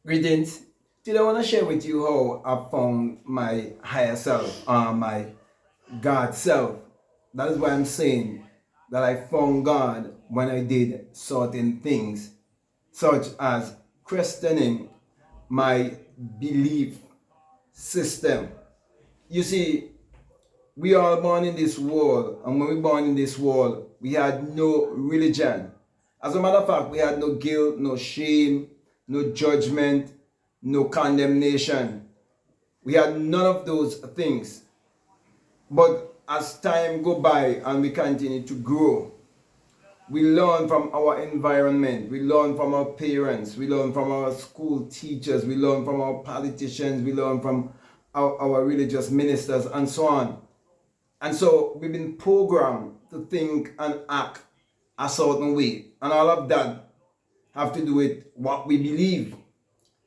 Greetings. Today I want to share with you how I found my higher self, my God self. That is why I'm saying that I found God when I did certain things, such as questioning my belief system. You see, we are born in this world, and when we born in this world, we had no religion. As a matter of fact, we had no guilt, no shame, no judgment, no condemnation. We had none of those things. But as time go by and we continue to grow, we learn from our environment, we learn from our parents, we learn from our school teachers, we learn from our politicians, we learn from our religious ministers, and so on. And so we've been programmed to think and act a certain way. And all of that have to do with what we believe.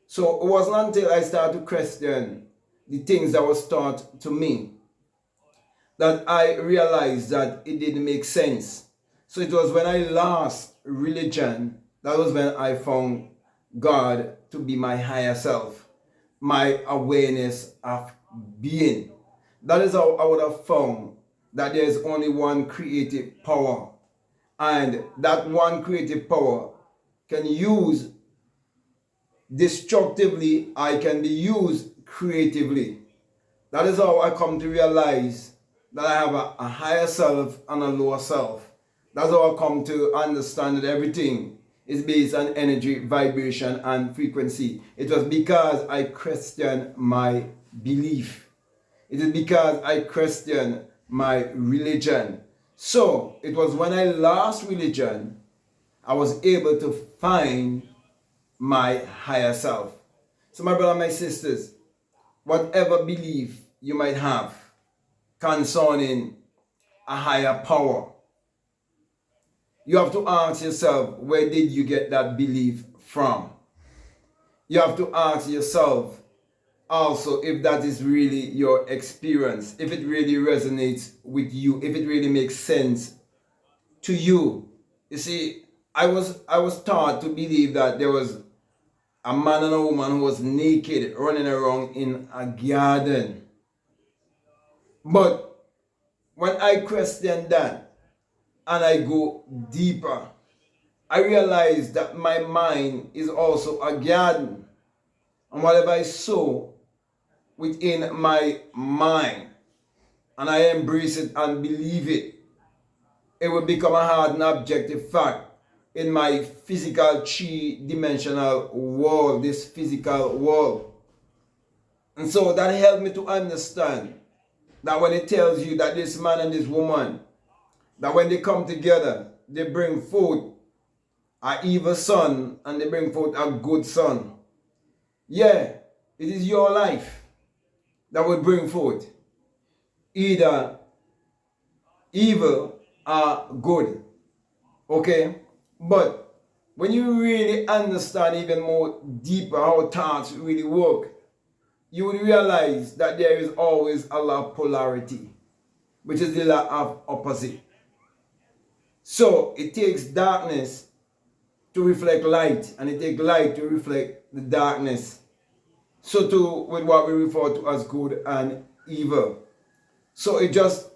So it wasn't until I started to question the things that was taught to me that I realized that it didn't make sense. So it was when I lost religion, that was when I found God to be my higher self, my awareness of being. That is how I would have found that there is only one creative power. And that one creative power can use destructively, I can be used creatively. That is how I come to realize that I have a higher self and a lower self. That's how I come to understand that everything is based on energy, vibration, and frequency. It was because I questioned my belief. It is because I questioned my religion. So it was when I lost religion, I was able to find my higher self. So my brother, my sisters, whatever belief you might have concerning a higher power, you have to ask yourself, where did you get that belief from? You have to ask yourself also if that is really your experience, if it really resonates with you, if it really makes sense to you. You see, I was taught to believe that there was a man and a woman who was naked running around in a garden. But when I question that and I go deeper, I realize that my mind is also a garden. And whatever I sow within my mind and I embrace it and believe it, it will become a hard and objective fact in my physical three-dimensional world, this physical world. And so that helped me to understand that when it tells you that this man and this woman, that when they come together, they bring forth an evil son and they bring forth a good son. Yeah, it is your life that will bring forth either evil or good. Okay? But when you really understand even more deeper how thoughts really work, you will realize that there is always a law of polarity, which is the law of opposite. So it takes darkness to reflect light, and it takes light to reflect the darkness. So too with what we refer to as good and evil. So it just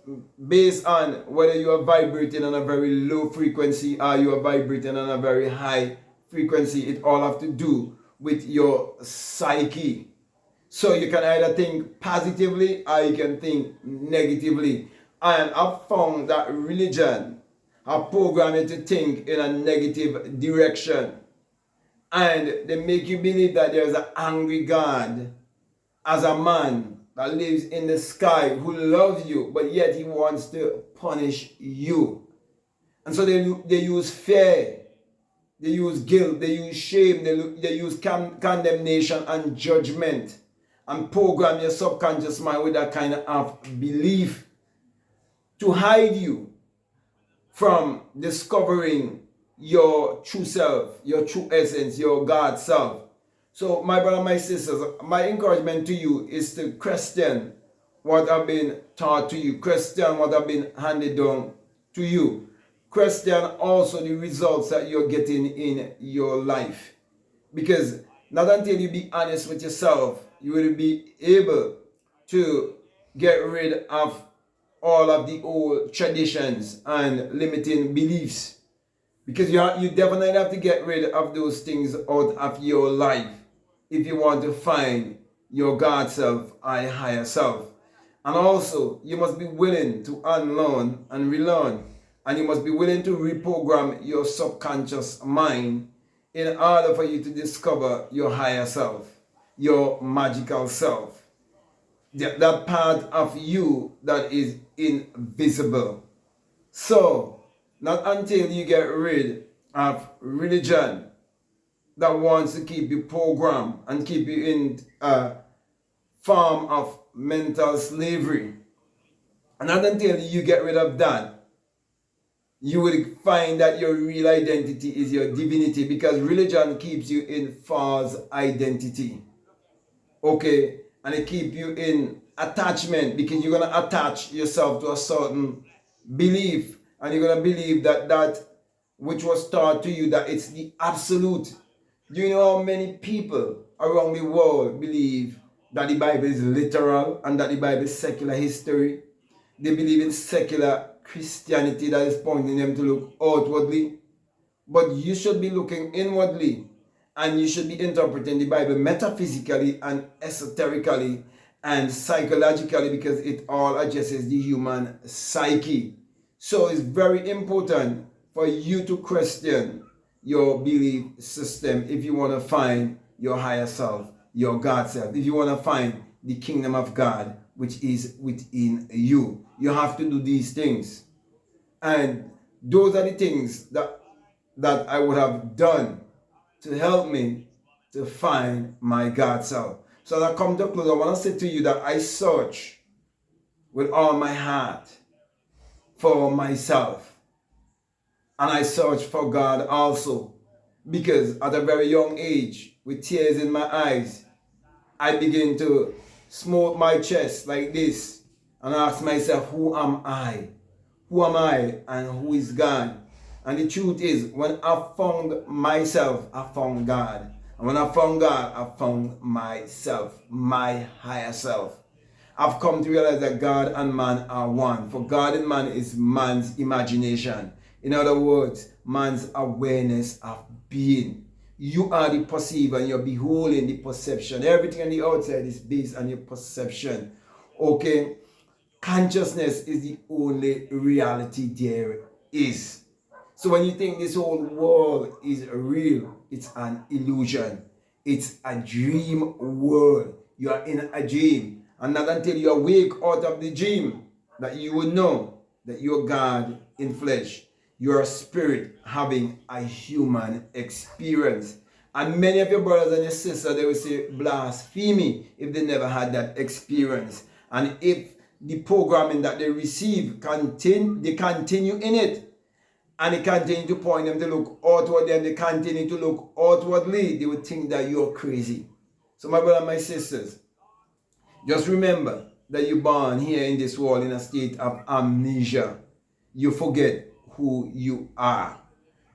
based on whether you are vibrating on a very low frequency or you are vibrating on a very high frequency. It all have to do with your psyche. So you can either think positively or you can think negatively. And I've found that religion have programmed you to think in a negative direction. And they make you believe that there's an angry God as a man that lives in the sky who loves you, but yet he wants to punish you. And so they use fear, they use guilt, they use shame, they use condemnation and judgment and program your subconscious mind with that kind of belief to hide you from discovering your true self, your true essence, your God self. So my brother, my sisters, my encouragement to you is to question what have been taught to you, question what have been handed down to you, question also the results that you're getting in your life. Because Not until you be honest with yourself, you will be able to get rid of all of the old traditions and limiting beliefs. Because you definitely have to get rid of those things out of your life if you want to find your God self or higher self. And also, you must be willing to unlearn and relearn. And you must be willing to reprogram your subconscious mind in order for you to discover your higher self, your magical self. That part of you that is invisible. So, not until you get rid of religion that wants to keep you programmed and keep you in a form of mental slavery, and not until you get rid of that, you will find that your real identity is your divinity, because religion keeps you in false identity. Okay? And it keeps you in attachment, because you're going to attach yourself to a certain belief, and you're going to believe that that which was taught to you, that it's the absolute. Do you know how many people around the world believe that the Bible is literal and that the Bible is secular history? They believe in secular Christianity that is pointing them to look outwardly. But you should be looking inwardly, and you should be interpreting the Bible metaphysically and esoterically and psychologically, because it all addresses the human psyche. So it's very important for you to question your belief system if you want to find your higher self, your God self, if you want to find the kingdom of God which is within you. You have to do these things. And those are the things that I would have done to help me to find my God self. So as I come to close, I want to say to you that I search with all my heart for myself. And I search for God also. Because at a very young age, with tears in my eyes, I begin to smote my chest like this and ask myself, who am I? Who am I and who is God? And the truth is, when I found myself, I found God. And when I found God, I found myself, my higher self. I've come to realize that God and man are one. For God and man is man's imagination. In other words, man's awareness of being. You are the perceiver and you're beholding the perception. Everything on the outside is based on your perception. Okay? Consciousness is the only reality there is. So when you think this whole world is real, it's an illusion. It's a dream world. You are in a dream. And not until you awake out of the dream that you will know that you're God in flesh. You're a spirit having a human experience. And many of your brothers and your sisters, they will say blasphemy if they never had that experience. And if the programming that they receive, they continue in it. And they continue to point them to look outward, and they continue to look outwardly, they would think that you're crazy. So my brothers and my sisters, just remember that you're born here in this world in a state of amnesia. You forget who you are.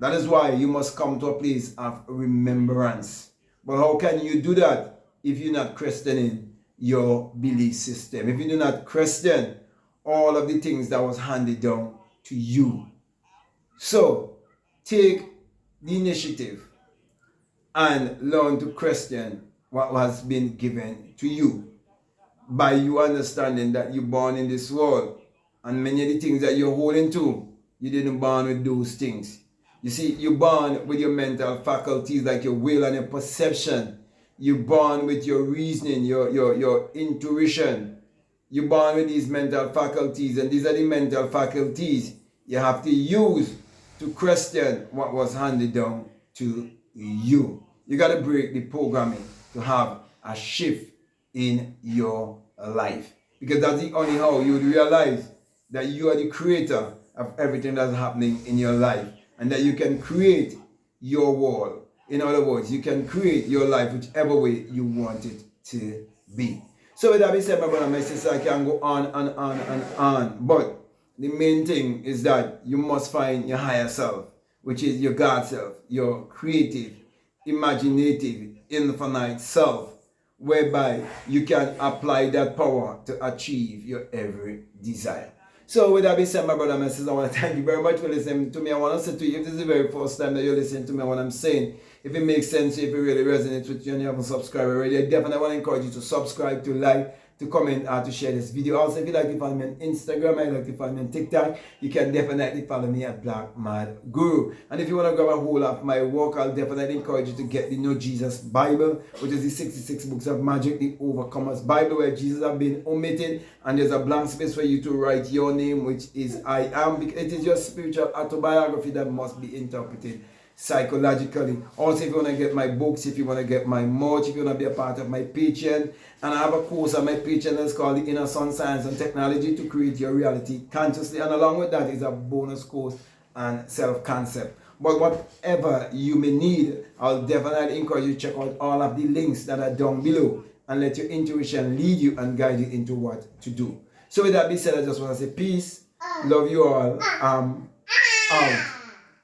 That is why you must come to a place of remembrance. But how can you do that if you're not questioning your belief system? If you do not question all of the things that was handed down to you. So, take the initiative and learn to question what has been given to you. By you understanding that you're born in this world, and many of the things that you're holding to, you didn't born with those things. You see, you're born with your mental faculties like your will and your perception. You're born with your reasoning, your intuition. You're born with these mental faculties, and these are the mental faculties you have to use to question what was handed down to you. You got to break the programming to have a shift in your life. Because that's the only how you would realize that you are the creator of everything that's happening in your life. And that you can create your world. In other words, you can create your life whichever way you want it to be. So with that being said, my brother and my sister, I can go on and on and on. But the main thing is that you must find your higher self, which is your God self, your creative, imaginative, infinite self, whereby you can apply that power to achieve your every desire. So with that being said, my brother and my sister, I want to thank you very much for listening to me. I want to say to you, if this is the very first time that you're listening to me, what I'm saying, if it makes sense, if it really resonates with you and you haven't subscribed already, I definitely want to encourage you to subscribe, to like, to comment, and to share this video. Also, if you like to follow me on Instagram, I like to follow me on TikTok, you can definitely follow me at BlackMadGuru. And if you want to grab a hold of my work, I'll definitely encourage you to get the Know Jesus Bible, which is the 66 books of magic, the Overcomers Bible, where Jesus has been omitted, and there's a blank space for you to write your name, which is I am. It is your spiritual autobiography that must be interpreted psychologically. Also, if you want to get my books, if you want to get my merch, if you want to be a part of my Patreon, and I have a course on my Patreon that's called the Inner Sun Science and Technology to Create Your Reality Consciously, and along with that is a bonus course on self-concept. But whatever you may need, I'll definitely encourage you to check out all of the links that are down below and let your intuition lead you and guide you into what to do. So with that being said, I just want to say peace, love you all, out.